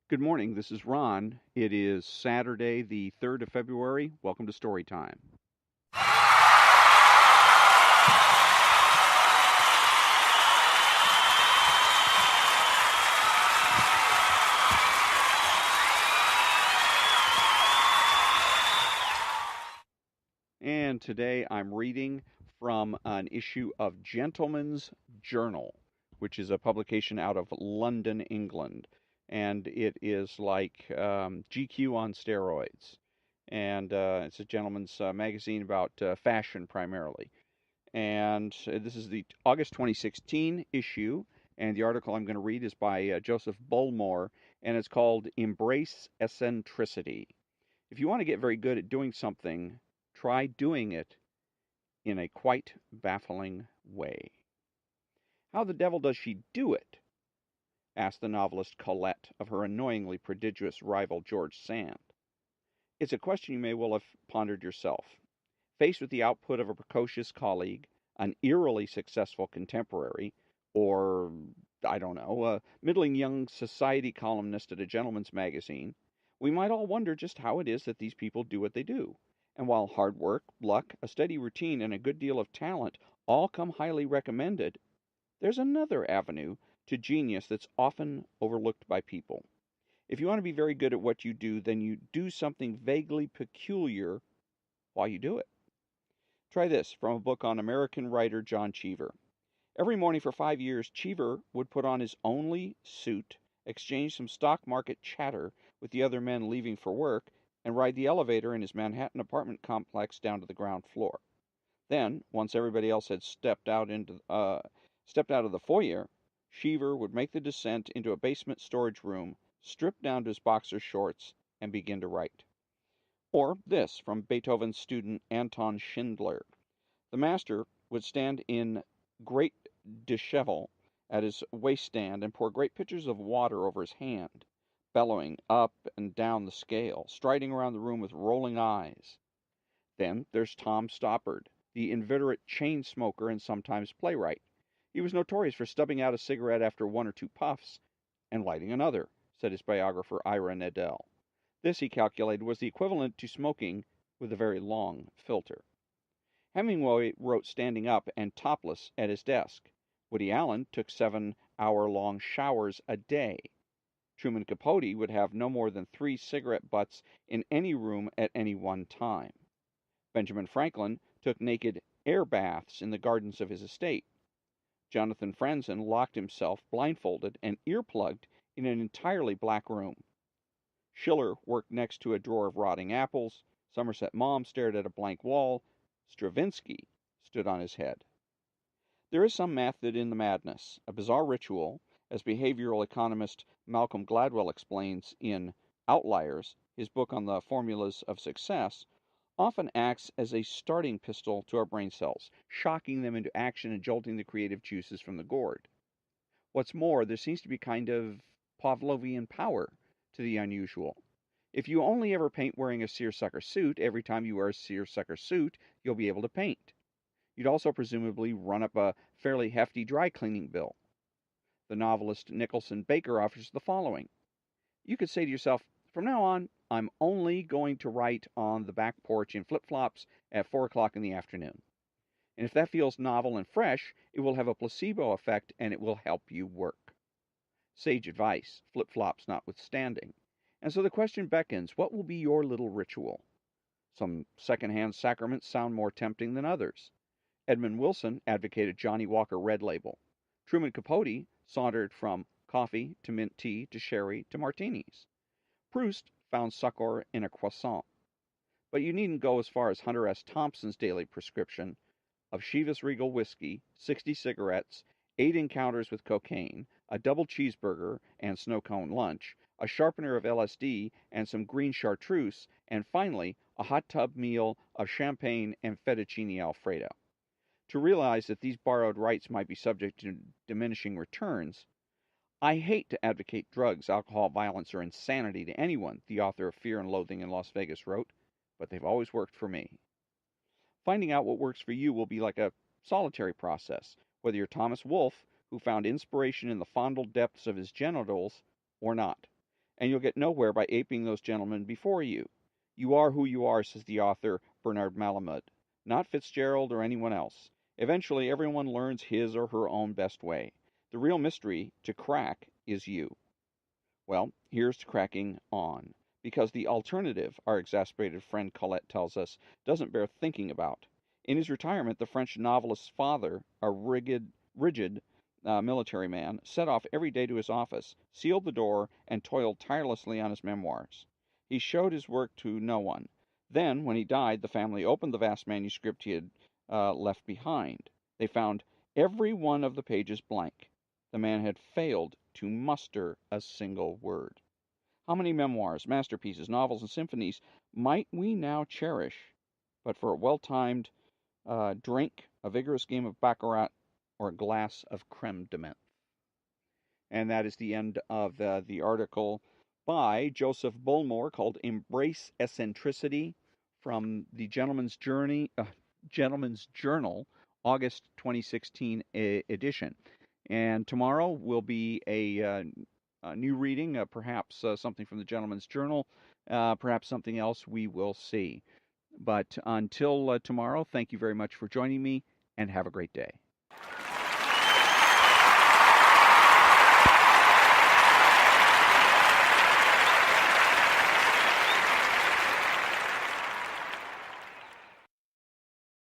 Good morning. This is Ron. It is Saturday, the 3rd of February. Welcome to Story Time. And today I'm reading from an issue of Gentleman's Journal, which is a publication out of London, England. And it is like GQ on steroids. And it's a gentleman's magazine about fashion primarily. And this is the August 2016 issue. And the article I'm going to read is by Joseph Bullmore, and it's called Embrace Eccentricity. If you want to get very good at doing something, try doing it in a quite baffling way. How the devil does she do it? Asked the novelist Colette of her annoyingly prodigious rival George Sand. It's a question you may well have pondered yourself. Faced with the output of a precocious colleague, an eerily successful contemporary, or, I don't know, a middling young society columnist at a gentleman's magazine, we might all wonder just how it is that these people do what they do. And while hard work, luck, a steady routine, and a good deal of talent all come highly recommended, there's another avenue to genius that's often overlooked by people. If you want to be very good at what you do, then you do something vaguely peculiar while you do it. Try this from a book on American writer John Cheever. Every morning for 5 years, Cheever would put on his only suit, exchange some stock market chatter with the other men leaving for work, and ride the elevator in his Manhattan apartment complex down to the ground floor. Then, once everybody else had stepped out of the foyer, Cheever would make the descent into a basement storage room, strip down to his boxer shorts, and begin to write. Or this from Beethoven's student Anton Schindler. The master would stand in great dishevel at his waiststand and pour great pitchers of water over his hand, bellowing up and down the scale, striding around the room with rolling eyes. Then there's Tom Stoppard, the inveterate chain smoker and sometimes playwright. He was notorious for stubbing out a cigarette after one or two puffs and lighting another, said his biographer Ira Nedell. This, he calculated, was the equivalent to smoking with a very long filter. Hemingway wrote standing up and topless at his desk. Woody Allen took 7-hour-long showers a day. Truman Capote would have no more than 3 cigarette butts in any room at any one time. Benjamin Franklin took naked air baths in the gardens of his estate. Jonathan Franzen locked himself blindfolded and earplugged in an entirely black room. Schiller worked next to a drawer of rotting apples. Somerset Maugham stared at a blank wall. Stravinsky stood on his head. There is some method in the madness, a bizarre ritual, as behavioral economist Malcolm Gladwell explains in Outliers, his book on the formulas of success, often acts as a starting pistol to our brain cells, shocking them into action and jolting the creative juices from the gourd. What's more, there seems to be kind of Pavlovian power to the unusual. If you only ever paint wearing a seersucker suit, every time you wear a seersucker suit, you'll be able to paint. You'd also presumably run up a fairly hefty dry cleaning bill. The novelist Nicholson Baker offers the following. You could say to yourself, from now on, I'm only going to write on the back porch in flip-flops at 4 o'clock in the afternoon. And if that feels novel and fresh, it will have a placebo effect and it will help you work. Sage advice, flip-flops notwithstanding. And so the question beckons, what will be your little ritual? Some second-hand sacraments sound more tempting than others. Edmund Wilson advocated Johnny Walker Red Label. Truman Capote sauntered from coffee to mint tea to sherry to martinis. Proust found succor in a croissant. But you needn't go as far as Hunter S. Thompson's daily prescription of Chivas Regal whiskey, 60 cigarettes, 8 encounters with cocaine, a double cheeseburger and snow cone lunch, a sharpener of LSD and some green chartreuse, and finally a hot tub meal of champagne and fettuccine alfredo. To realize that these borrowed rights might be subject to diminishing returns, I hate to advocate drugs, alcohol, violence, or insanity to anyone, the author of Fear and Loathing in Las Vegas wrote, but they've always worked for me. Finding out what works for you will be like a solitary process, whether you're Thomas Wolfe, who found inspiration in the fondled depths of his genitals, or not. and you'll get nowhere by aping those gentlemen before you. You are who you are, says the author Bernard Malamud, not Fitzgerald or anyone else. Eventually, everyone learns his or her own best way. The real mystery to crack is you. Well, here's to cracking on, because the alternative, our exasperated friend Colette tells us, doesn't bear thinking about. In his retirement, the French novelist's father, a rigid military man, set off every day to his office, sealed the door, and toiled tirelessly on his memoirs. He showed his work to no one. Then, when he died, the family opened the vast manuscript he had left behind. They found every one of the pages blank. The man had failed to muster a single word. How many memoirs, masterpieces, novels, and symphonies might we now cherish but for a well-timed drink, a vigorous game of baccarat, or a glass of creme de menthe? And that is the end of the article by Joseph Bullmore called Embrace Eccentricity from the Gentleman's Journal, August 2016 edition. And tomorrow will be a new reading, perhaps something from the Gentleman's Journal, perhaps something else. We will see. But until tomorrow, thank you very much for joining me, and have a great day.